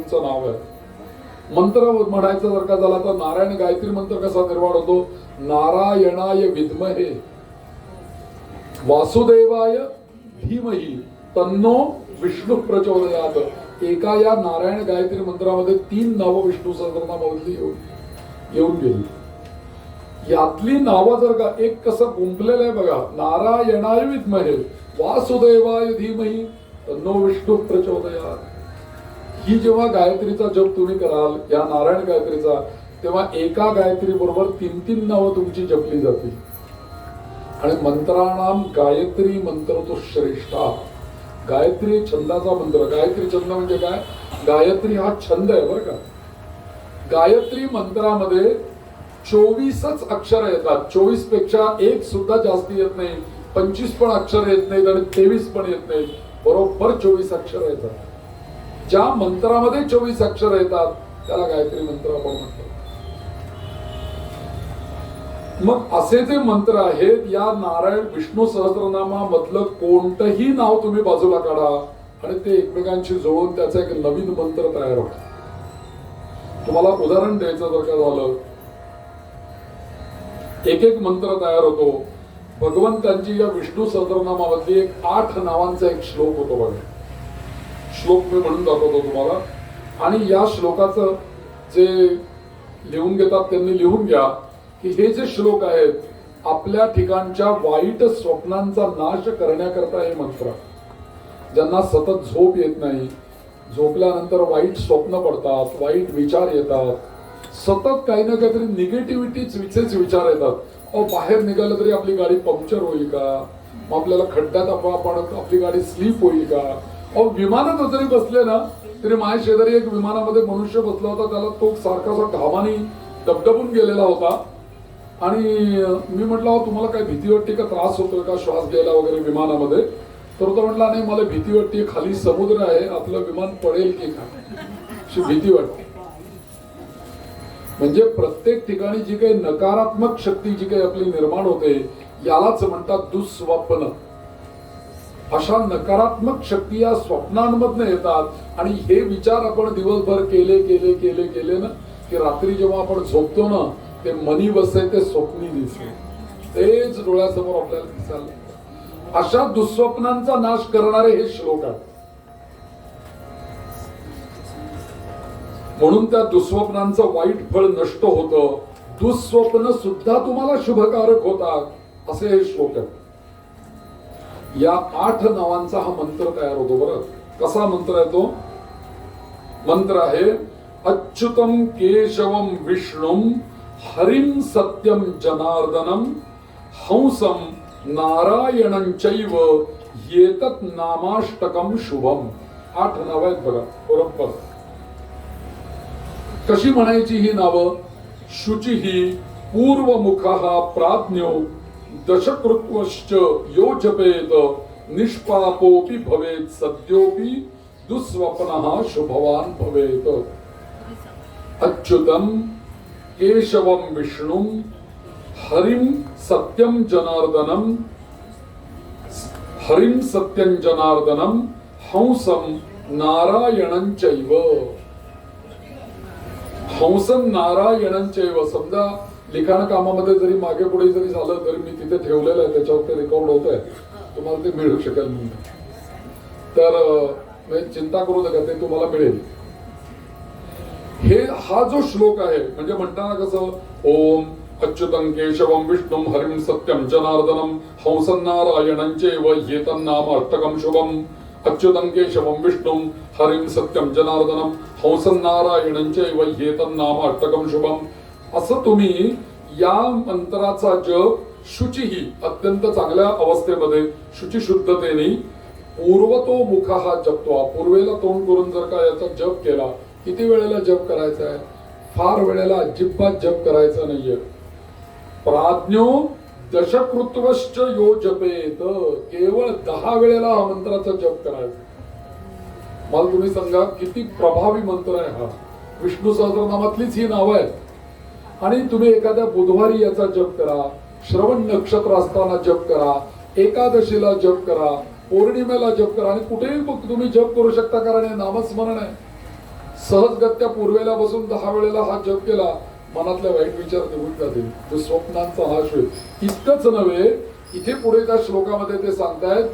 गायत्रीचं नाव आहे. मंत्र म्हणायचं जर का झाला तर नारायण गायत्री मंत्र कसा निर्माण होतो? नारायणाय विद्महे वासुदेवाय धीमहि तन्नो विष्णू प्रचोदयात. एका या नारायण गायत्री मंत्रामध्ये 3 नावं विष्णू सहस्रनामामधली येऊन गेली. यातली नावं जर का एक कसं गुंफलेलं आहे बघा, नारायणाय विद्महे वासुदेवाय धीमहि तन्नो विष्णू प्रचोदयात. ही जेव्हा गायत्रीचा जप तुम्ही कराल या नारायण गायत्रीचा, तेव्हा एका गायत्री बरोबर 3 नावं तुमची जपली जातील. आणि मंत्राणाम गायत्री मंत्र तो श्रेष्ठा. गायत्री छंदाचा मंत्र. गायत्री छंद म्हणजे काय? गायत्री हा छंद आहे बरं का. गायत्री मंत्रामध्ये 24च अक्षर येतात. 24 पेक्षा एक सुद्धा जास्ती येत नाही. 25 पण अक्षर येत नाहीत आणि 23 पण येत नाहीत. बरोबर 24 अक्षर येतात. ज्या मंत्रामध्ये 24 अक्षर येतात त्याला गायत्री मंत्र आपण म्हणतो. मग असे जे मंत्र आहेत या नारायण विष्णू सहस्रनामामधलं कोणतंही नाव तुम्ही बाजूला काढा आणि ते एकमेकांशी जोडून त्याचा एक नवीन मंत्र तयार होतो. तुम्हाला उदाहरण द्यायचं जर का झालं, एक मंत्र तयार होतो. भगवंतांची या विष्णू सहस्रनामामधली एक 8 नावांचा एक श्लोक होतो बघा. श्लोक मी म्हणून दाखवतो तुम्हाला. आणि या श्लोकाचं जे लिहून घेतात त्यांनी लिहून घ्या की हे जे श्लोक आहेत आपल्या ठिकाणच्या वाईट स्वप्नांचा नाश करण्याकरता हे मंत्र. ज्यांना सतत झोप येत नाही, झोपल्यानंतर वाईट स्वप्न पडतात, वाईट विचार येतात, सतत काही ना काहीतरी निगेटिव्हिटीच विचार येतात. बाहेर निघालं तरी आपली गाडी पंक्चर होईल का, मग आपल्याला खड्ड्यात आपण आपली गाडी स्लीप होईल का. विमानात जरी बसले ना तरी माझ्या शेजारी एक विमानामध्ये मनुष्य बसला होता. त्याला तो सारखा घामाने दबदबून गेलेला होता. आणि मी म्हटलं तुम्हाला काय भीती वाटते का, त्रास होतोय का श्वास घ्यायला वगैरे विमानामध्ये? तर तो म्हटला नाही मला भीती वाटते, खाली समुद्र आहे, आपलं विमान पडेल की काय, भीती वाटते. म्हणजे प्रत्येक ठिकाणी जी काही नकारात्मक शक्ती जी काही आपली निर्माण होते यालाच म्हणतात दुःस्वप्न. अशा नकारात्मक शक्ती या स्वप्नांमधनं येतात आणि हे विचार आपण दिवसभर केले ना की रात्री जेव्हा आपण झोपतो ना ते मनी बसे ते स्वप्नी दिसते, तेच डोळ्यासमोर आपल्याला दिसायला. अशा दुःस्वप्नांचा नाश करणारे हे श्लोक आहेत. म्हणून त्या दुःस्वप्नांचं वाईट फळ नष्ट होतं. दुःस्वप्न सुद्धा तुम्हाला शुभकारक होतात असे हे श्लोक आहेत. या 8 नावांचा हा मंत्र तयार होतो. बरं कसा मंत्र आहे तो? मंत्र आहे अच्युतम केशवम विष्णुम हरिम सत्यम जनार्दनम हंसम नारायणं चैव येतत नामाष्टकम शुभम. 8 नाव आहेत बघा बरोबर. कशी म्हणायची ही नावं? शुचिः पूर्वमुखः प्राज्ञो दशकृत्वश्च यो जपेत निष्पापोपि भवेत् सद्योपि दुःस्वप्नः शुभवान् भवेत्. अच्युतम केशवम विष्णुम हरिम सत्यम जनार्दनम हंसम नारायणं चैव. हंसं नारायणं चैव. समजा लिखाण कामामध्ये जरी मागे पुढे जरी झालं तरी मी तिथे ठेवलेलं आहे, त्याच्यावर ते रेकॉर्ड होत आहे, तुम्हाला ते मिळू शकेल. तर चिंता करू नका, ते तुम्हाला मिळेल. हा जो श्लोक आहे म्हणजे म्हणताना कसं ओम अच्युतं केशवं विष्णुं हरिं सत्यं जनार्दनं हंसं नारायणं चैव येतं नामाष्टकं शुभम्. अच्युतं केशवं विष्णुं हरिं सत्यं जनार्दनं हंसं नारायणं चैव येतं नामाष्टकं शुभम्. असं तुम्ही या मंत्राचा जप शुचिही अत्यंत चांगल्या अवस्थेमध्ये शुचिशुद्धतेने पूर्वतो मुख हा जपतो. पूर्वेला तोंड करून जर का याचा जप केला, किती वेळेला जप करायचा आहे? फार वेळेला अजिबात जप करायचा नाहीये. प्राज्ञो दशकृत्वश्च यो जपेत. केवळ 10 वेळेला हा मंत्राचा जप करायचा. मला तुम्ही सांगा किती प्रभावी मंत्र आहे हा. विष्णू सहस्रनामातलीच ही नाव आहे. आणि तुम्ही एखाद्या बुधवारी याचा जप करा, श्रवण नक्षत्र असताना जप करा, एकादशीला जप करा, पौर्णिमेला जप करा आणि कुठेही तुम्ही जप करू शकता कारण हे नामस्मरण आहे. सहजगत्या पूर्वेला बसून 10 वेळेला हा जप केला, मनातल्या वाईट विचार निघून जातील, जो स्वप्नांचा नाश होईल. इतकंच नव्हे, इथे पुढे त्या श्लोकामध्ये ते सांगतायत,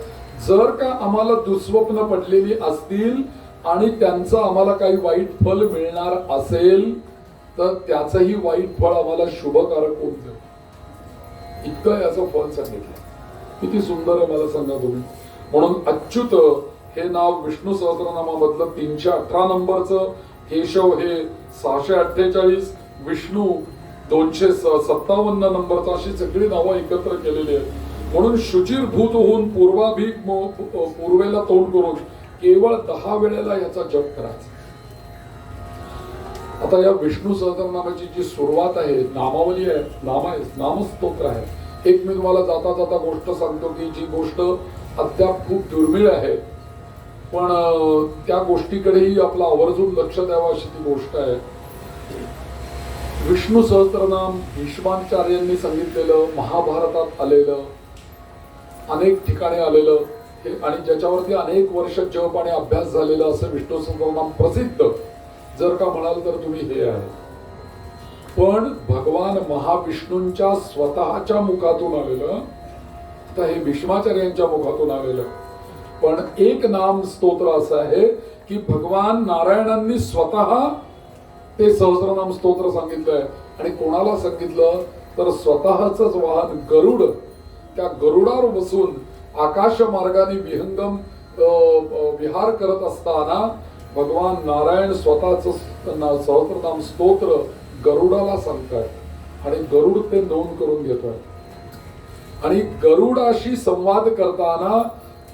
जर का आम्हाला दुःस्वप्न पडलेली असतील आणि त्यांचं आम्हाला काही वाईट फल मिळणार असेल तर त्याचंही वाईट फळ आम्हाला शुभकारक होऊन जाईल. इतकं याचं फळ सांगितलं. किती सुंदर आहे मला सांगा तुम्ही. म्हणून अच्युत हे नाव विष्णू सहस्रनामामधलं 318 नंबरचं, केशव हे 648, विष्णू 257 नंबरचं, अशी सगळी नावं एकत्र केलेली आहेत. म्हणून शुचिरभूत होऊन पूर्वेला तोंड करून केवळ 10 वेळेला याचा जप करायचा. आता या विष्णू सहस्रनामाची जी सुरुवात आहे, नामावली आहे, नामस्तोत्र आहे. एक मी तुम्हाला जाता जाता गोष्ट सांगतो की जी गोष्ट अद्याप खूप दुर्मिळ आहे, पण त्या गोष्टीकडेही आपलं आवर्जून लक्ष द्यावं अशी ती गोष्ट आहे. विष्णू सहस्त्रनाम भीष्माचार्यांनी सांगितलेलं, महाभारतात आलेलं, अनेक ठिकाणी आलेलं आणि ज्याच्यावरती अनेक वर्ष जप आणि अभ्यास झालेला असं विष्णू सहस्त्रनाम प्रसिद्ध जर का म्हणाल तर तुम्ही हे आहे. पण भगवान महाविष्णूंच्या स्वतःच्या मुखातून आलेलं, आता हे भीष्माचार्यांच्या मुखातून आलेलं, पण एक नाम स्तोत्र असं आहे की भगवान नारायणांनी स्वतः ते सहस्रनाम स्तोत्र सांगितलंय. आणि कोणाला सांगितलं तर स्वतःच वाहन गरुड, त्या गरुडावर बसून आकाश मार्गाने विहंगम विहार करत असताना भगवान नारायण स्वतःच सहस्रनाम स्तोत्र गरुडाला सांगतात आणि गरुड ते नोंद करून घेतोय. आणि गरुडाशी संवाद करताना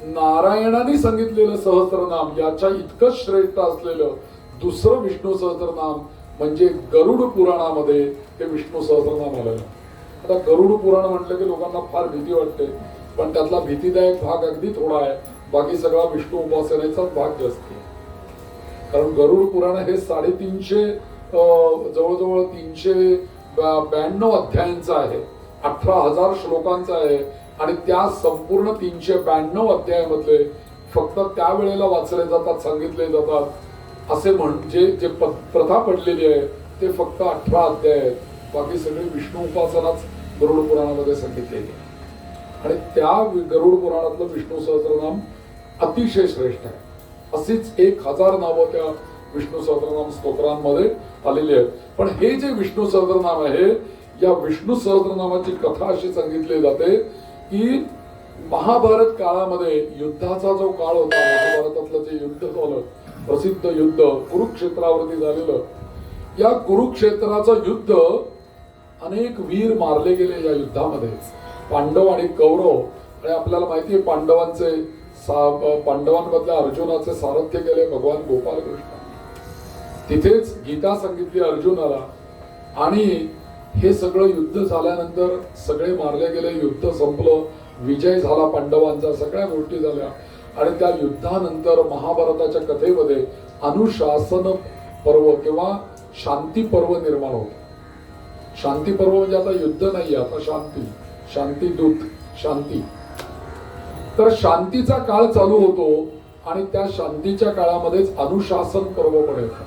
नारायणाने सांगितलेलं सहस्रनाम याच्या इतकं श्रेष्ठ असलेलं दुसरं विष्णू सहस्रनाम म्हणजे गरुड पुराणामध्ये हे विष्णू सहस्रनाम आलेलं. आता गरुड पुराण म्हटलं की लोकांना फार भीती वाटते, पण त्यातला भीतीदायक भाग अगदी थोडा आहे, बाकी सगळा विष्णू उपासनेचाच भाग जास्त आहे. कारण गरुड पुराण हे 350 जवळजवळ 392 अध्यायांचं आहे, 18,000 श्लोकांचं आहे. आणि त्या संपूर्ण 392 अध्यायामधले फक्त त्यावेळेला वाचले जातात, सांगितले जातात असे म्हणजे जे प्रथा पडलेली आहे ते फक्त 18 अध्याय आहेत. बाकी सगळी विष्णू उपासनाच गरुड पुराणामध्ये सांगितलेली आहे. आणि त्या गरुड पुराणातलं विष्णू सहस्रनाम अतिशय श्रेष्ठ आहे. अशीच 1000 नावं त्या विष्णू सहस्रनाम स्तोत्रांमध्ये आलेली आहेत. पण हे जे विष्णू सहस्रनाम आहे, या विष्णू सहस्रनामाची कथा अशी सांगितली जाते की महाभारत काळामध्ये युद्धाचा जो काळ होता, महाभारतातलं जे युद्ध झालं, प्रसिद्ध युद्ध कुरुक्षेत्रावरती झालेलं, या कुरुक्षेत्राचं युद्ध अनेक वीर मारले गेले या युद्धामध्ये, पांडव आणि कौरव. आणि आपल्याला माहिती आहे पांडवांमधल्या अर्जुनाचे सारथ्य केले भगवान गोपाल कृष्ण. तिथेच गीता सांगितली अर्जुनाला. आणि हे सगळं युद्ध झाल्यानंतर सगळे मारले गेले, युद्ध संपलं, विजय झाला पांडवांचा, सगळ्या गोष्टी झाल्या. आणि त्या युद्धानंतर महाभारताच्या कथेमध्ये अनुशासन पर्व किंवा शांती पर्व निर्माण होतं. शांती पर्व म्हणजे आता युद्ध नाही, आता शांती, शांती दूत, शांती. तर शांतीचा काळ चालू होतो आणि त्या शांतीच्या काळामध्येच अनुशासन पर्व पण येतं.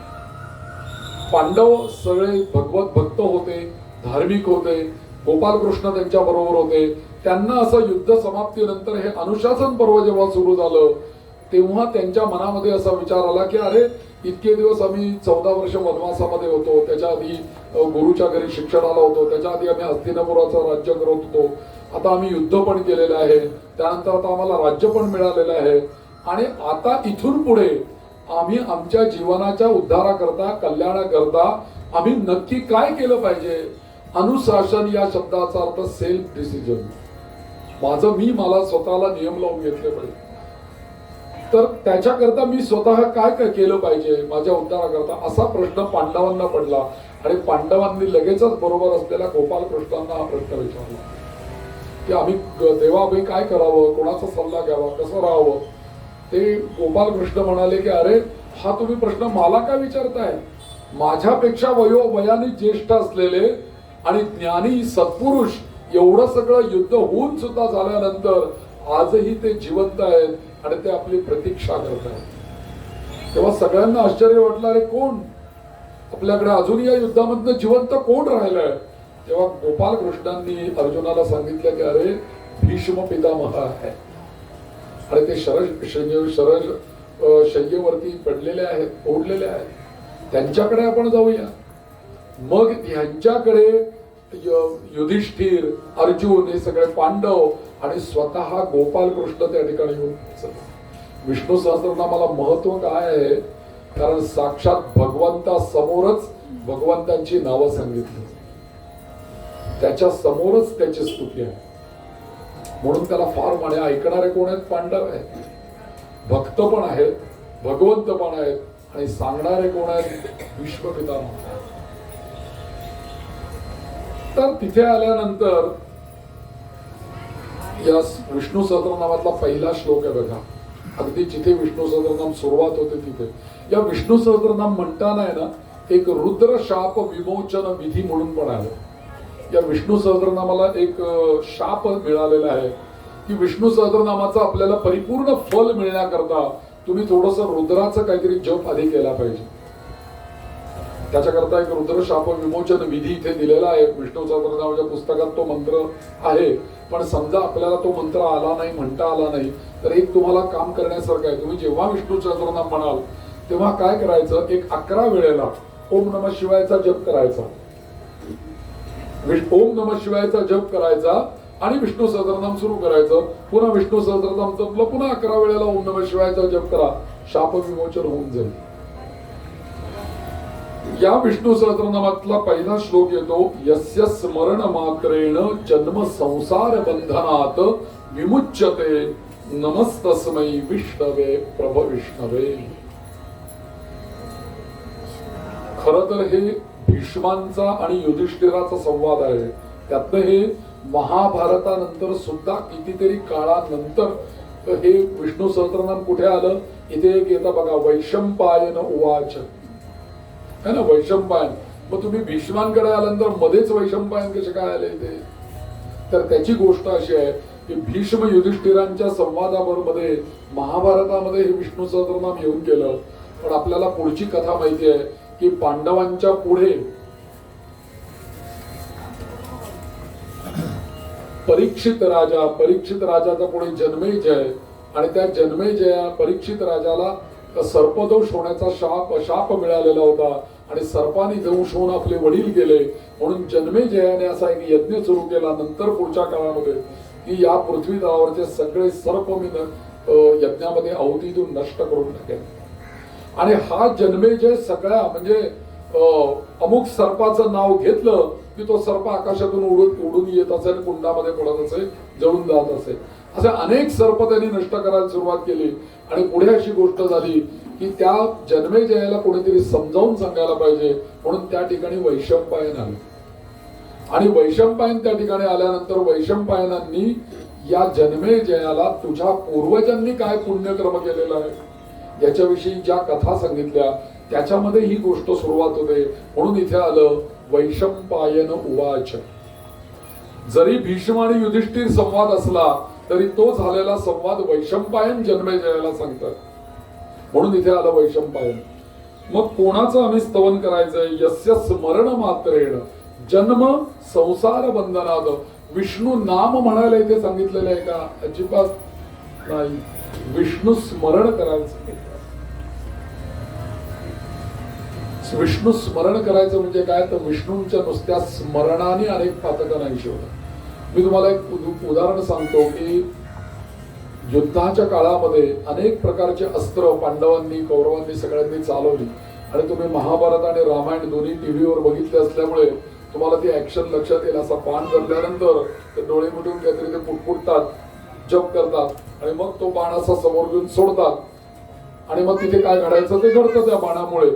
पांडव सगळे भगवत भक्त होते, धार्मिक होते, गोपालकृष्ण त्यांच्या बरोबर होते. त्यांना असं युद्ध समाप्तीनंतर हे अनुशासन पर्व जेव्हा सुरू झालं तेव्हा त्यांच्या मनामध्ये असा विचार आला की अरे इतके दिवस आम्ही 14 वर्ष वनवासामध्ये होतो, त्याच्या आधी गुरुच्या घरी शिक्षणाला होतो, त्याच्या आधी आम्ही हस्तिनापुराचं राज्य करत होतो, आता आम्ही युद्ध पण केलेलं आहे, त्यानंतर आता आम्हाला राज्य पण मिळालेलं आहे. आणि आता इथून पुढे आम्ही आमच्या जीवनाच्या उद्धाराकरता, कल्याणाकरता आम्ही नक्की काय केलं पाहिजे. अनुशासन या शब्दाचा अर्थ सेल्फ डिसिजन. मला स्वतःला नियम लावून घेतले पाहिजे. तर त्याच्याकरता मी स्वतः काय काय केलं पाहिजे माझ्या उद्धाराकरता, असा प्रश्न पांडवांना पडला. आणि पांडवांनी लगेचच बरोबर असलेल्या गोपालकृष्णांना हा प्रश्न विचारला की आम्ही काय करावं, कोणाचा सल्ला घ्यावा, कसं राहावं. ते गोपालकृष्ण म्हणाले की अरे हा तुम्ही प्रश्न मला का विचारताय. माझ्यापेक्षा वयाने ज्येष्ठ असलेले आणि ज्ञानी सत्पुरुष एवढं सगळं युद्ध होऊन सुद्धा झाल्यानंतर आजही ते जिवंत आहेत आणि ते आपली प्रतीक्षा करत आहेत. तेव्हा सगळ्यांना आश्चर्य वाटलं, अरे कोण आपल्याकडे अजूनही या युद्धामधनं जिवंत कोण राहिलंय? तेव्हा गोपाल कृष्णांनी अर्जुनाला सांगितलं की अरे भीष्म पितामह आहे आणि ते शरद शय्येवरती पडलेले आहेत, ओढलेले आहेत, त्यांच्याकडे आपण जाऊया. मग ह्यांच्याकडे युधिष्ठिर, अर्जुन, हे सगळे पांडव आणि स्वतः गोपाल कृष्ण त्या ठिकाणी येऊन पोहोचले. विष्णू सहस्त्रनामाला महत्व काय आहे? कारण साक्षात भगवंता समोरच भगवंतांची नावं सांगितली, त्याच्या समोरच त्याची स्तुती आहे. म्हणून त्याला फार माने ऐकणारे कोण आहेत? पांडव आहेत, भक्त पण आहेत, भगवंत पण आहेत, आणि सांगणारे कोण आहेत? भीष्म पितामह. तर तिथे आल्यानंतर या विष्णू सहस्त्रनामातला पहिला श्लोक आहे बघा, अगदी जिथे विष्णू सहस्त्रनाम सुरुवात होते तिथे. या विष्णू सहस्त्रनाम म्हणताना आहे ना, एक रुद्र शाप विमोचन विधी म्हणून पण आहे. या विष्णू सहस्त्रनामाला एक शाप मिळालेला आहे की विष्णू सहस्त्रनामाचा आपल्याला परिपूर्ण फल मिळण्याकरता तुम्ही थोडस रुद्राचं काहीतरी जप आधी केला पाहिजे. त्याच्याकरता एक रुद्र शाप विमोचन विधी इथे दिलेला आहे. विष्णू सहस्त्रनामाच्या पुस्तकात तो मंत्र आहे. पण समजा आपल्याला तो मंत्र आला नाही, म्हणता आला नाही, तर एक तुम्हाला काम करण्यासारखं आहे. तुम्ही जेव्हा विष्णू सहस्त्रनाम म्हणाल तेव्हा काय करायचं, एक 11 वेळेला ओम नमः शिवायचा जप करायचा. ओम नमः शिवायचा जप करायचा आणि विष्णू सहस्त्रनाम सुरू करायचं. पुन्हा विष्णू सहस्त्रनाम जपलं, पुन्हा 11 वेळेला ओम नमः शिवायचा जप करा, शाप विमोचन होऊन जाईल. या विष्णू सहस्त्रनामातला पहिला श्लोक येतो, यस्य स्मरण मात्रेण जन्म संसार बंधनात विमुच्यते नमस्तस्मै विष्णवे प्रभ विष्णवे. खरं तर हे भीष्मांचा आणि युधिष्ठिराचा संवाद आहे. त्यातनं हे महाभारतानंतर सुद्धा कितीतरी काळानंतर हे विष्णू सहस्त्रनाम कुठे आलं? इथे एक येतं बघा, वैशंपायन उवाच है ना, वैशंपायन. मग तुम्ही भीष्मांकडे आल्यानंतर मध्येच वैशंपायन कसे काय आले इथे? तर त्याची गोष्ट अशी आहे की भीष्म युधिष्ठिरांच्या संवादाबरोबर महाभारतामध्ये हे विष्णू सहस्त्रनाम येऊन गेलं. पण आपल्याला पुढची कथा माहिती आहे की पांडवांच्या पुढे परीक्षित राजाचा पुढे जन्मेजय, आणि त्या जन्मेजया परीक्षित राजाला सर्पदोष होण्याचा शाप मिळालेला होता आणि सर्पाने दंश होऊन आपले वडील गेले. म्हणून जन्मेजयाने असा एक यज्ञ सुरू केला नंतर पुढच्या काळामध्ये की या पृथ्वी तलावरचे सगळे सर्प मी यज्ञामध्ये आहुतीतून नष्ट करून टाकेल. आणि हा जन्मेजय सगळ्या म्हणजे अमुक सर्पाचं नाव घेतलं की तो सर्प आकाशातून उडून येत असे, कुंडामध्ये पडत असे, जळून जात असे. असे अनेक सर्प त्यांनी नष्ट करायला सुरुवात केली. आणि पुढे अशी गोष्ट झाली की त्या जन्मेजयाला कोणीतरी समजावून सांगायला पाहिजे, म्हणून त्या ठिकाणी वैशंपायन आले. आणि वैशंपायन त्या ठिकाणी आल्यानंतर वैशंपायनांनी या जन्मेजयाला तुझ्या पूर्वजांनी काय पुण्यक्रम केलेला आहे याच्याविषयी ज्या कथा सांगितल्या त्याच्यामध्ये ही गोष्ट सुरुवात होते. म्हणून इथे आलं वैशंपायन उवाच. जरी भीष्म आणि युधिष्ठिर संवाद असला तरी तो झालेला संवाद वैशंपायन जन्मेजयाला सांगतात. म्हणून इथे आलं वैशंपायन. मग कोणाचं आम्ही स्तवन करायचंय? यस्य स्मरण मात्रेण जन्म संसार बंधनात. विष्णू नाम म्हणायला इथे सांगितलेलं आहे का? अजिबात नाही. विष्णू स्मरण करायचं. विष्णू स्मरण करायचं म्हणजे काय? तर विष्णूंच्या नुसत्या स्मरणाने अनेक पातकं नाही शिवलं. मी तुम्हाला एक उदाहरण सांगतो की युद्धाच्या काळामध्ये अनेक प्रकारचे अस्त्र पांडवांनी कौरवांनी सगळ्यांनी चालवली. आणि तुम्ही महाभारत आणि रामायण दोन्ही टीव्हीवर बघितले असल्यामुळे तुम्हाला ती ऍक्शन लक्षात येईल. असा बाण धरल्यानंतर ते डोळे मिटून काहीतरी ते पुटपुटतात, जप करतात आणि मग तो बाण असा समोर घेऊन सोडतात आणि मग तिथे काय घडायचं ते घडतं त्या बाणामुळे.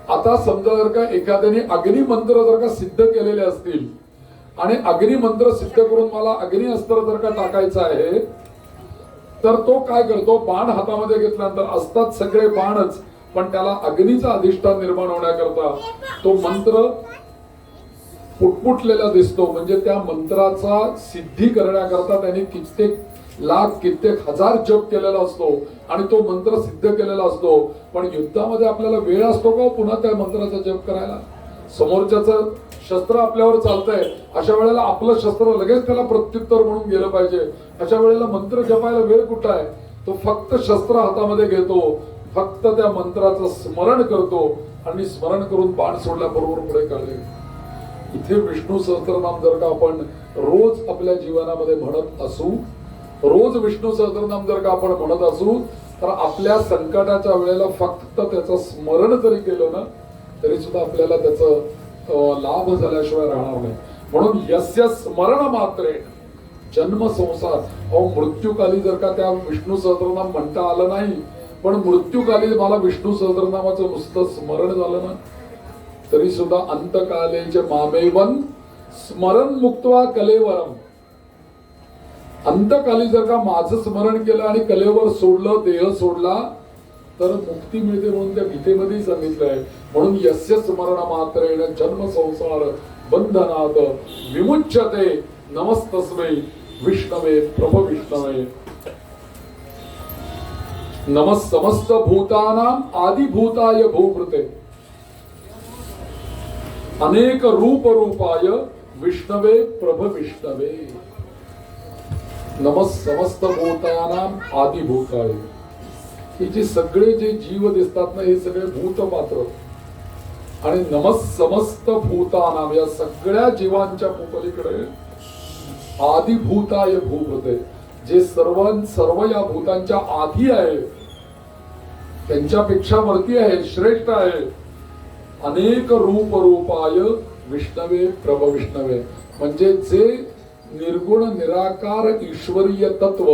आता समजा जर का एखाद्याने अग्निमंत्र जर का सिद्ध केलेले असतील आणि अग्निमंत्र सिद्ध करून मला अग्नि अस्त्र जर का टाकायचं आहे तर तो काय करतो? बाण हातामध्ये घेतल्यानंतर असतात सगळे बाणच, पण त्याला अग्नीचा अधिष्ठान निर्माण होण्याकरता तो मंत्र पुटपुटलेला दिसतो. म्हणजे त्या मंत्राचा सिद्धी करण्याकरता त्यांनी कित्येक लाख कित्येक हजार जप केलेला असतो आणि तो मंत्र सिद्ध केलेला असतो, पण युद्धामध्ये आपल्याला वेळ असतो का पुन्हा त्या मंत्राचा जप करायला? समोरच्याचं शस्त्र आपल्यावर चालतंय, अशा वेळेला आपलं शस्त्र लगेच त्याला प्रत्युत्तर म्हणून गेलं पाहिजे. अशा वेळेला मंत्र जपायला वेळ कुठं आहे? तो फक्त शस्त्र हातामध्ये घेतो, फक्त त्या मंत्राचं स्मरण करतो आणि स्मरण करून बाण सोडल्याबरोबर पुढे कळले. इथे विष्णू सहस्त्रनाम जर का आपण रोज आपल्या जीवनामध्ये म्हणत असू, रोज विष्णू सहस्त्रनाम जर का आपण म्हणत असू, तर आपल्या संकटाच्या वेळेला फक्त त्याचं स्मरण जरी केलं ना तरी सुद्धा आपल्याला त्याचं लाभ झाल्याशिवाय राहणार नाही. म्हणून यस्य स्मरण मात्रे जन्म संसार. अहो मृत्यूकाली जर का त्या विष्णू सहस्त्रनाम म्हणता आलं नाही, पण मृत्यूकाली मला विष्णू सहस्त्रनामाचं नुसतं स्मरण झालं ना तरी सुद्धा अंतकालेचे मामेवन स्मरण मुक्त्वा कलेवरम. अंतकाली जर का माझं स्मरण केलं आणि कलेवर सोडलं, देह सोडला, तर मुक्ती मिळते म्हणून त्या गीतेमध्ये सांगितलंय. म्हणून यस्य स्मरण मात्रेण जन्म संसार बंधनात विमुच्यते. नमस्तस्मै विष्णवे प्रभ विष्णवे. नमः समस्त भूतानां आदिभूताय भूभृते अनेक रूप रूपाय विष्णवे प्रभ विष्णवे. नमः समस्त भूतानां आदिभूताय. हे जे सगळे जे जीव दिसतात ना हे सगळे भूत पात्र, आणि नमः समस्त भूतानां या सगळ्या जीवांच्या पलीकडे आदिभूताय भूभृते जे सर्व या भूतांच्या आधी आहे, त्यांच्यापेक्षा वरती आहे, श्रेष्ठ आहे. अनेक रूप रूपाय विष्णवे प्रभ विष्णवे. म्हणजे जे निर्गुण निराकार ईश्वरीय तत्व,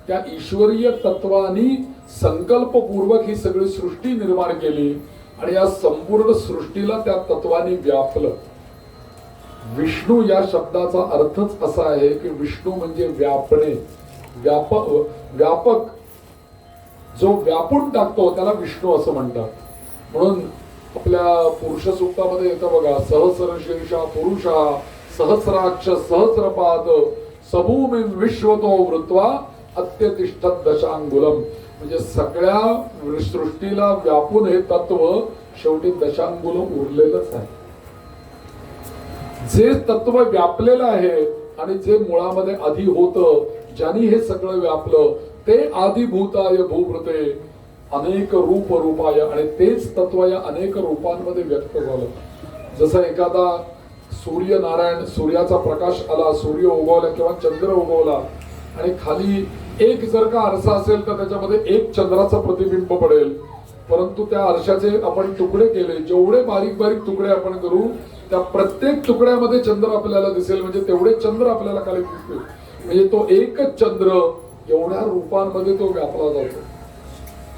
त्या ईश्वरीय तत्वानी संकल्पपूर्वक ही सगळी सृष्टी निर्माण केली आणि या संपूर्ण सृष्टीला त्या तत्वानी व्यापलं. विष्णू या शब्दाचा अर्थच असा आहे की विष्णू म्हणजे व्यापणे, व्यापक, जो व्यापून टाकतो त्याला विष्णू असं म्हणतात. म्हणून आपल्या पुरुष सूक्तामध्ये येतं बघा, सहस्र शीर्षा पुरुषा सहस्राक्ष सहस्रपाद सबूमी विश्वतो वृत्वा अत्यतिष्ठत दशांगुलम. म्हणजे सगळ्या सृष्टीला व्यापून हे तत्व शेवटी दशांगुलम उरलेलंच आहे. जे तत्व व्यापलेलं आहे आणि जे मुळामध्ये आधी होतं, ज्यांनी हे सगळं व्यापलं, ते आदिभूताय भूभृते अनेक रूप रूपाय. आणि तेच तत्व या अनेक रूपांमध्ये व्यक्त झालं. जसं एखादा सूर्य नारायण, सूर्याचा प्रकाश आला, सूर्य उगवला किंवा चंद्र उगवला आणि खाली एक जर का आरसा असेल तर त्याच्यामध्ये एक चंद्राचं प्रतिबिंब पडेल. परंतु त्या आरशाचे आपण तुकडे केले, जेवढे बारीक बारीक तुकडे आपण करू त्या प्रत्येक तुकड्यामध्ये चंद्र आपल्याला दिसेल. म्हणजे तेवढे चंद्र आपल्याला खाली दिसतील. म्हणजे तो एकच चंद्र एवढ्या रूपांमध्ये तो व्यापला जातो.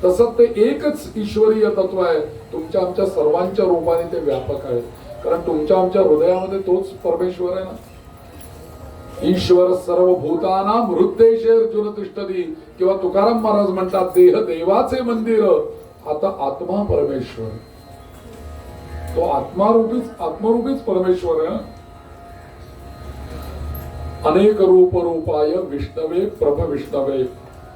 तसं ते एकच ईश्वरीय तत्व आहे, तुमच्या आमच्या सर्वांच्या रूपाने ते व्यापक आहे. कारण तुमच्या आमच्या हृदयामध्ये तोच परमेश्वर आहे ना. ईश्वर सर्व भूतानां हृद्देशे अर्जुन तिष्ठती. किंवा तुकाराम महाराज म्हणतात, देह देवाचे मंदिर, आता आत्मा परमेश्वर. तो आत्मरूपीच परमेश्वर आहे. अनेक रूप रूपाय विष्णवे प्रभ विष्णवे.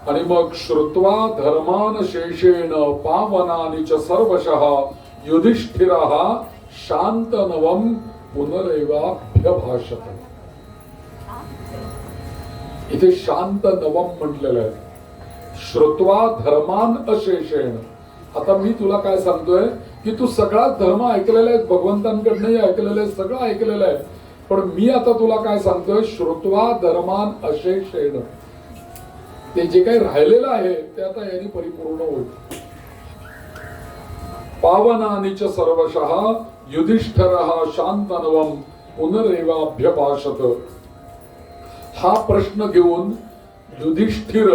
आणि मग श्रुत्वा धर्मान शेषेण पावनानि च सर्वशः युधिष्ठिरः शांतनवम पुनरेवाभ्यभाषत. इथे शांत नवम म्हटलेलं आहे. श्रुत्वा धर्मान अशेषेण. आता मी तुला काय सांगतोय की तू सगळा धर्म ऐकलेला आहे, भगवंतांकडनंही ऐकलेलं आहे, सगळं ऐकलेलं आहे. पण मी आता तुला काय सांगतोय, श्रुत्वा धर्मान अशेषेण. ते जे काही राहिलेलं आहे ते आता यांनी परिपूर्ण होईल. पावनानि च सर्वशः युधिष्ठिरः शांतनवम पुनरेवाभ्यभाषत. हा प्रश्न घेऊन युधिष्ठिर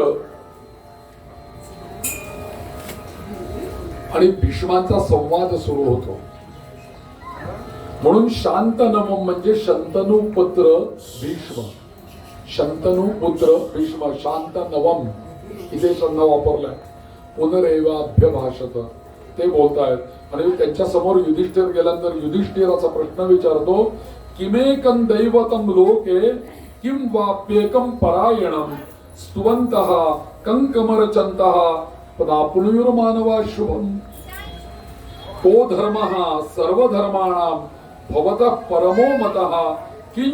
आणि भीष्मांचा संवाद सुरू होतो. म्हणून शांतनवम म्हणजे शंतनू पुत्र भीष्म. शंतनू पुत्र भीष्म, शांतनवम इथे शब्द वापरलाय. पुनरेवाभ्यभाषत ते बोलतायत. आणि त्यांच्या समोर युधिष्ठिर गेल्यानंतर युधिष्ठिराचा प्रश्न विचारतो, किमेकं दैवतम लोके किम वाप्येकं परायणम स्तुवन्तः कंकमरचन्तः प्राप्नुयुर्मानवा शुभम। तो धर्मः सर्वधर्माणां भवतः परमो मतः किं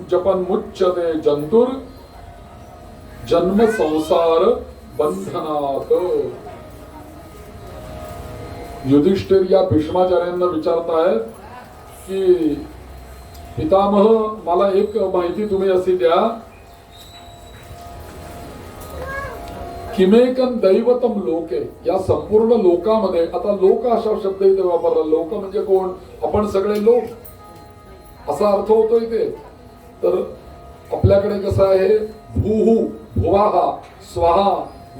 जपन् मुच्यते जंतुर जन्म संसार बंधनात। युधिष्ठिर या भीष्माचार्यांना विचारतायत की पितामह मला एक माहिती तुम्ही अशी द्या, किमेकन दैवतम लोके, या संपूर्ण लोकामध्ये, आता लोक असा शब्द इथे वापरला, लोक म्हणजे कोण, आपण सगळे लोक असा अर्थ होतो इथे। तर आपल्याकडे कसं आहे, भूहू भुवाहा स्वहा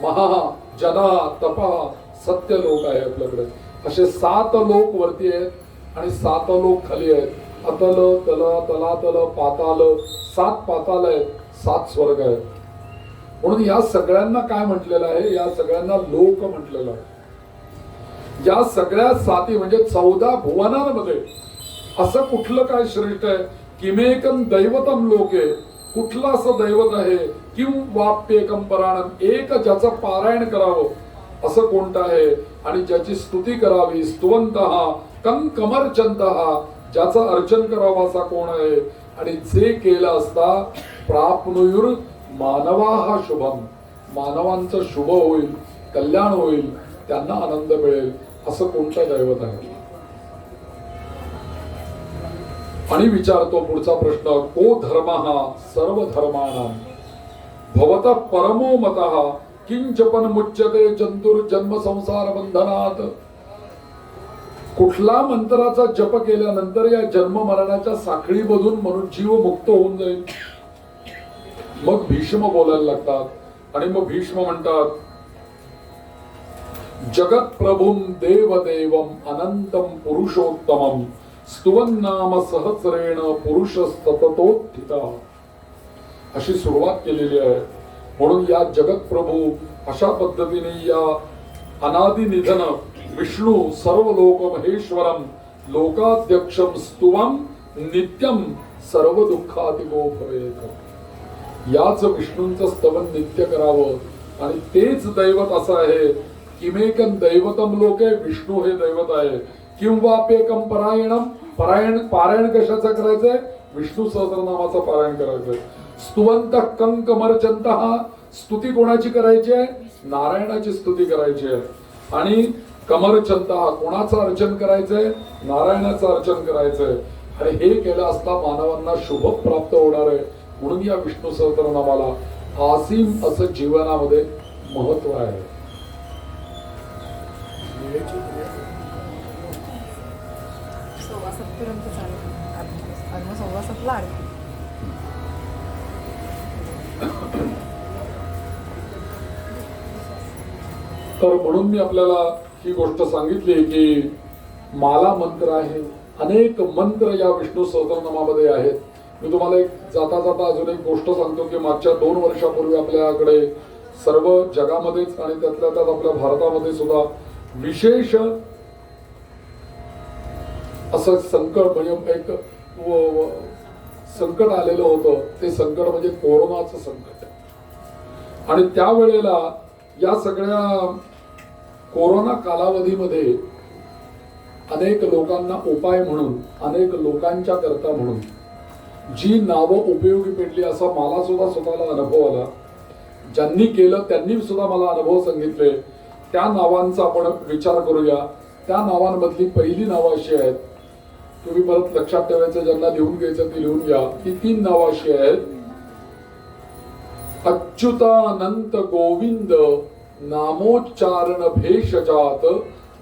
महा जना तपा सत्य लोक आहे आपल्याकडे। असे 7 लोक वरती आहेत आणि 7 लोक खाली आहेत। अतल तल तलातल पाताल, 7 पाताल आहेत, 7 स्वर्ग आहेत। म्हणून या सगळ्यांना काय म्हटलेलं आहे, या सगळ्यांना लोक म्हटलेलं आहे। या सगळ्या 7 म्हणजे 14 भुवनांमध्ये असं कुठलं काय श्रेष्ठ आहे, किमेकम दैवतम लोके, कुठलं असं दैवत आहे, किं वाप्येकम परायणम, एक ज्याचं पारायण करावं असं कोणतं आहे, आणि ज्याची स्तुती करावी, स्तुवन्तः कंकमर्चन्तः, ज्याचं अर्चन करावं असा कोण आहे, आणि जे केलं असता प्राप्नुयुर मानवाः शुभम, मानवांचं शुभ होईल, कल्याण होईल, त्यांना आनंद मिळेल असं कोणतं दैवत आहे। आणि विचारतो पुढचा प्रश्न, को धर्मः सर्वधर्माणां भवतः परमो मतः किं जपन् मुच्यते जंतुर जन्म संसार बंधनात। कुठला मंत्राचा जप केल्यानंतर या जन्म मरणाच्या साखळीमधून मनुष्यजीव मुक्त होऊन जाईल। मग भीष्म बोलायला लागतात आणि मग भीष्म म्हणतात, जगत प्रभुं देवदेवं अनंतं पुरुषोत्तमं स्तुवन्नाम सहस्रेण पुरुष सततोत्थिता, अशी सुरुवात केलेली आहे। म्हणून या जगत प्रभू अशा पद्धतीने या अनादि निधन विष्णू सर्व लोक महेश्वरम लोकाध्यक्षम स्तुवम नित्यम सर्व दुःखातिगो भवेत, याच विष्णूंचं स्तवन नित्य करावं। आणि तेच दैवत असं आहे, किमेकम दैवतम लोके, विष्णू हे दैवत आहे, किंवा पेकम परायणम, पारायण कशाचं करायचंय, विष्णू सहस्रनामाचं पारायण करायचंय। स्तुवन्तः कंकमर्चन्तः, स्तुती कोणाची करायची आहे, नारायणाची स्तुती करायची आहे। आणि कमरचन्तः, कोणाचं अर्चन करायचंय, नारायणाचं अर्चन करायचंय। आणि हे केलं असता मानवांना शुभ प्राप्त होणार आहे। म्हणून या विष्णू सहस्रनामाला असीम असं जीवनामध्ये महत्व आहे। तर म्हणून मी आपल्याला ही गोष्ट सांगितली की माला मंत्र आहे, अनेक मंत्र या विष्णू सहस्रनामामध्ये आहेत। मी तुम्हाला एक जाता जाता अजून एक गोष्ट सांगतो की मागच्या 2 वर्षापूर्वी आपल्याकडे सर्व जगामध्येच आणि त्यातल्या त्यात आपल्या भारतामध्ये सुद्धा विशेष असं संकट, म्हणजे एक संकट आलेलं होतं। ते संकट म्हणजे कोरोनाचं संकट। आणि त्यावेळेला या सगळ्या कोरोना कालावधीमध्ये अनेक लोकांना उपाय म्हणून, अनेक लोकांच्या करता म्हणून जी नावं उपयोगी पडली असा मला सुद्धा स्वतःला अनुभव आला। ज्यांनी केलं त्यांनी सुद्धा मला अनुभव सांगितले। त्या नावांचा आपण विचार करूया। त्या नावांमधली पहिली नावं अशी आहेत, तुम्ही परत लक्षात ठेवायचं, ज्यांना लिहून घ्यायचं ते लिहून घ्या। ती 3 नावं अशी आहेत, अच्युतानंत गोविंद नामोच्चारण भेषजात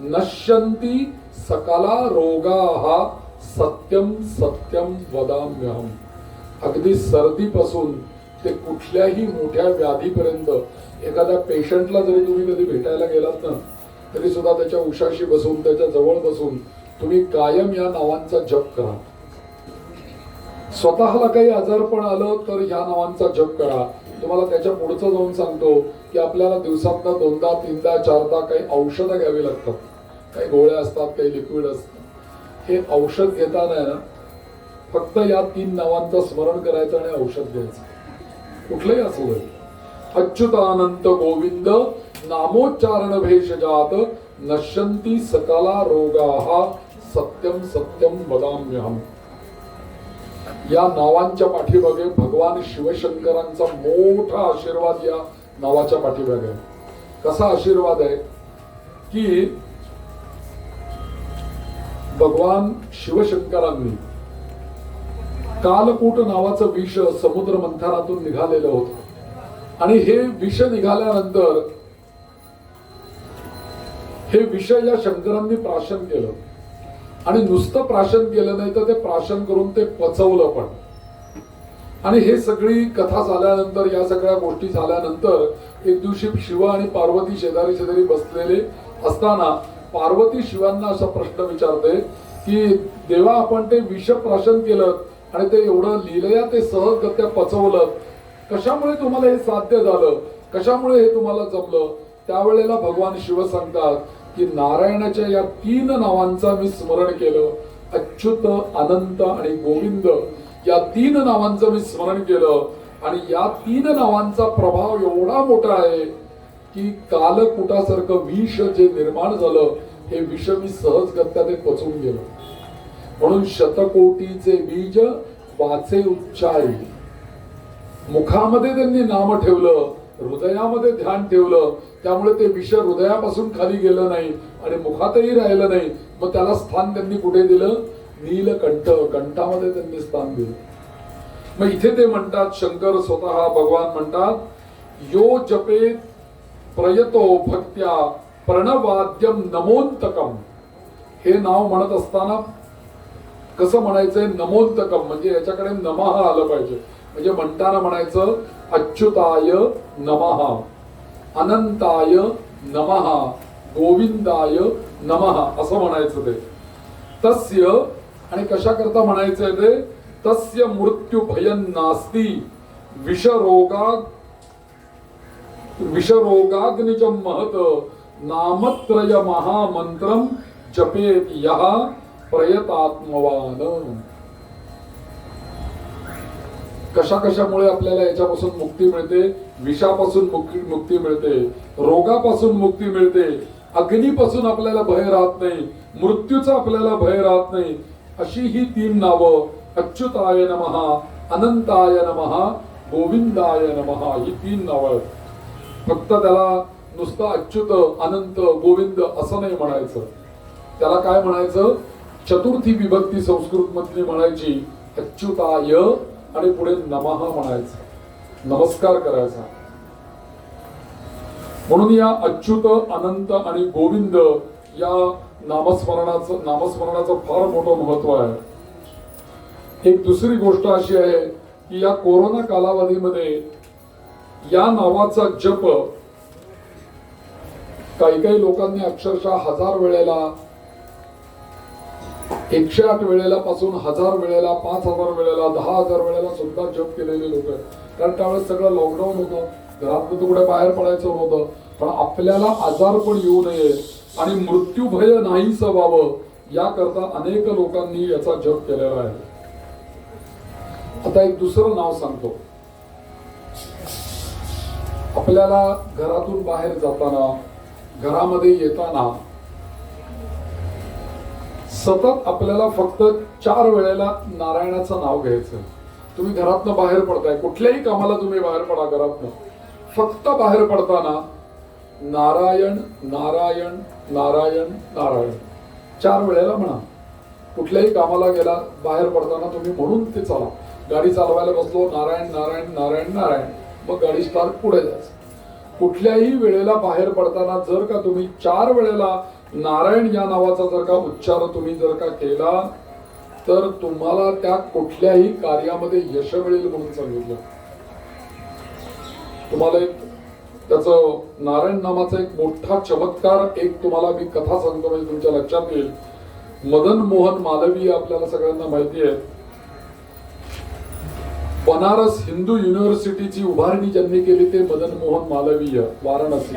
नश्यन्ति सकला रोगाः सत्यम सत्यम वदाम्यहम। अगदी सर्दीपासून ते कुठल्याही मोठ्या व्याधीपर्यंत एखाद्या पेशंटला जरी तुम्ही कधी भेटायला गेलात ना, तरी सुद्धा त्याच्या उशाशी बसून, त्याच्या जवळ बसून तुम्ही कायम या नावांचा जप करा। स्वतःला काही आजारपण आलं तर या नावांचा जप करा। तुम्हाला त्याच्या पुढचं जाऊन सांगतो की आपल्याला दिवसातनं 2दा 3दा 4दा काही औषधं घ्यावी लागतात, काही गोळ्या असतात, काही लिक्विड असतात। हे औषध घेताना ना फक्त या 3 नावांचं स्मरण करायचं आणि औषध घ्यायचं, कुठलंही असू दे। अच्युतानंत गोविंद नामोच्चारण भेषजात नश्यन्ति सकला रोगाः सत्यम सत्यम वदाम्यहम. या नावांच्या पाठीमागे भगवान शिवशंकरांचा मोठा आशीर्वाद या नावाच्या पाठीमागे आहे. कसा आशीर्वाद आहे की भगवान शिवशंकरांनी कालकूट नावाचं विष समुद्र मंथनातून निघालेलं होतं आणि हे विष निघाल्यानंतर हे विष या शंकरांनी प्राशन केलं आणि नुसतं प्राशन केलं नाही तर ते प्राशन करून ते पचवलं पण. आणि हे सगळी कथा झाल्यानंतर या सगळ्या गोष्टी झाल्यानंतर एक दिवशी शिव आणि पार्वती शेजारी शेजारी बसलेले असताना पार्वती शिवांना असा प्रश्न विचारते की देवा आपण ते विष प्राशन केलं आणि ते एवढं लीलया ते सहजगत्या पचवलं, कशामुळे तुम्हाला हे साध्य झालं, कशामुळे हे तुम्हाला जमलं. त्यावेळेला भगवान शिव सांगतात की नारायणाच्या या 3 नावांचा मी स्मरण केलं. अच्युत, अनंत आणि गोविंद या 3 नावांचं मी स्मरण केलं आणि या 3 नावांचा प्रभाव एवढा मोठा आहे की कालकुटासारखं विष जे निर्माण झालं हे विष मी सहजगत्या ते पचवून गेलो. म्हणून शतकोटीचे बीज वाचे उच्चारी. मुखामध्ये त्यांनी नाम ठेवलं, हृदयामध्ये ध्यान ठेवलं, त्यामुळे ते विष हृदयापासून खाली गेलं नाही आणि मुखातही राहिलं नाही. मग त्याला स्थान त्यांनी कुठे दिलं? नीलकंठ, कंठामध्ये त्यांनी स्थान दिलं. मग इथे ते म्हणतात, शंकर स्वतः भगवान म्हणतात यो जपे प्रयतो भक्त्या प्रणवाद्यम नमोन्तकम. हे नाव म्हणत असताना कसं म्हणायचंय? नमोन्तकम म्हणजे याच्याकडे नमः आलं पाहिजे. म्हणजे म्हणताना म्हणायचं अच्युताय नमः, अनंताय नमः, गोविंदाय नमः असं म्हणायचं ते. तस्य आणि कशा करता म्हणायचंय ते? तस्य मृत्यू भयं नास्ति विषरोगाग्निजं महत नामत्रय महामंत्रम जपेत यः प्रयतात्मवान. कशा कशामुळे आपल्याला याच्यापासून मुक्ती मिळते? विषापासून मुक्ती मिळते, रोगापासून मुक्ती मिळते, अग्नीपासून आपल्याला भय राहत नाही, मृत्यूचा आपल्याला भय राहत नाही. अशी ही 3 नावं अच्युताय नमः, अनंताय नमः, गोविंदाय नमः ही 3 नावं. फक्त त्याला नुसतं अच्युत, अनंत, गोविंद असं नाही म्हणायचं. त्याला काय म्हणायचं? चतुर्थी विभक्ती संस्कृत मध्ये म्हणायची अच्युताय आणि पुढे नमः म्हणायचं, नमस्कार करायचा. म्हणून या अच्युत, अनंत आणि गोविंद या नामस्मरणाचं फार मोठं महत्व आहे. एक दुसरी गोष्ट अशी आहे की या कोरोना कालावधीमध्ये या नावाचा जप काही लोकांनी अक्षरशः 1000 वेळेला, 108 वेळेला पासून 1000 वेळेला, 5000 वेळेला, 10,000 वेळेला सुद्धा जप केलेले लोक आहेत. कारण त्यावेळेस सगळं लॉकडाऊन होतं, घरातून तर कुठे बाहेर पडायचं नव्हतं. पण आपल्याला आजार पण येऊ नये आणि मृत्यू भय नाहीसं व्हावं याकरता अनेक लोकांनी याचा जप केलेला आहे. आता एक दुसरं नाव सांगतो. आपल्याला घरातून बाहेर जाताना, घरामध्ये येताना सतत आपल्याला फक्त 4 वेळेला नारायणाचं नाव घ्यायचं. तुम्ही घरातनं बाहेर पडताय, कुठल्याही कामाला तुम्ही बाहेर पडा घरातनं, फक्त बाहेर पडताना नारायण नारायण नारायण नारायण 4 वेळेला म्हणा. कुठल्याही कामाला गेला, बाहेर पडताना तुम्ही म्हणून ते चाला. गाडी चालवायला बसलो, नारायण नारायण नारायण नारायण, मग गाडी स्टार्ट पुढे जायचं. कुठल्याही वेळेला बाहेर पडताना जर का तुम्ही 4 वेळेला नारायण या नावाचा जर का उच्चार तुम्ही जर का केला तर तुम्हाला त्या कुठल्याही कार्यामध्ये यश मिळेल म्हणून सांगितलं. तुम्हाला एक त्याचं नारायण नामाचा एक मोठा चमत्कार एक तुम्हाला मी कथा सांगतो, म्हणजे तुमच्या लक्षात येईल. मदन मोहन मालवीय आपल्याला सगळ्यांना माहिती आहे. बनारस हिंदू युनिव्हर्सिटीची उभारणी ज्यांनी केली ते मदन मोहन मालवीय, वाराणसी.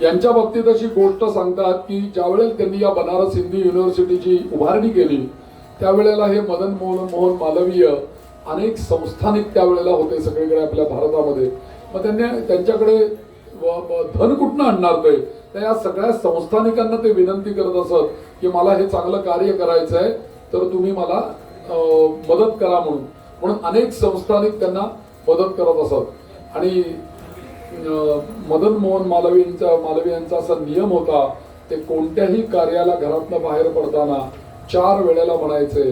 यांच्या बाबतीत अशी गोष्ट सांगतात की ज्यावेळेला त्यांनी या बनारस हिंदू युनिव्हर्सिटीची उभारणी केली त्यावेळेला हे मदन मोहन मालवीय अनेक संस्थानिक त्यावेळेला होते सगळीकडे आपल्या भारतामध्ये. मग त्यांच्याकडे धन कुठनं आणणार ते? तर या सगळ्या संस्थानिकांना ते विनंती करत असत की मला हे चांगलं कार्य करायचं आहे, तर तुम्ही मला मदत करा म्हणून अनेक संस्थानिक त्यांना मदत करत असत. आणि मदन मोहन मालवीय यांचा असा नियम होता, ते कोणत्याही कार्याला घरातनं बाहेर पडताना 4 वेळेला म्हणायचे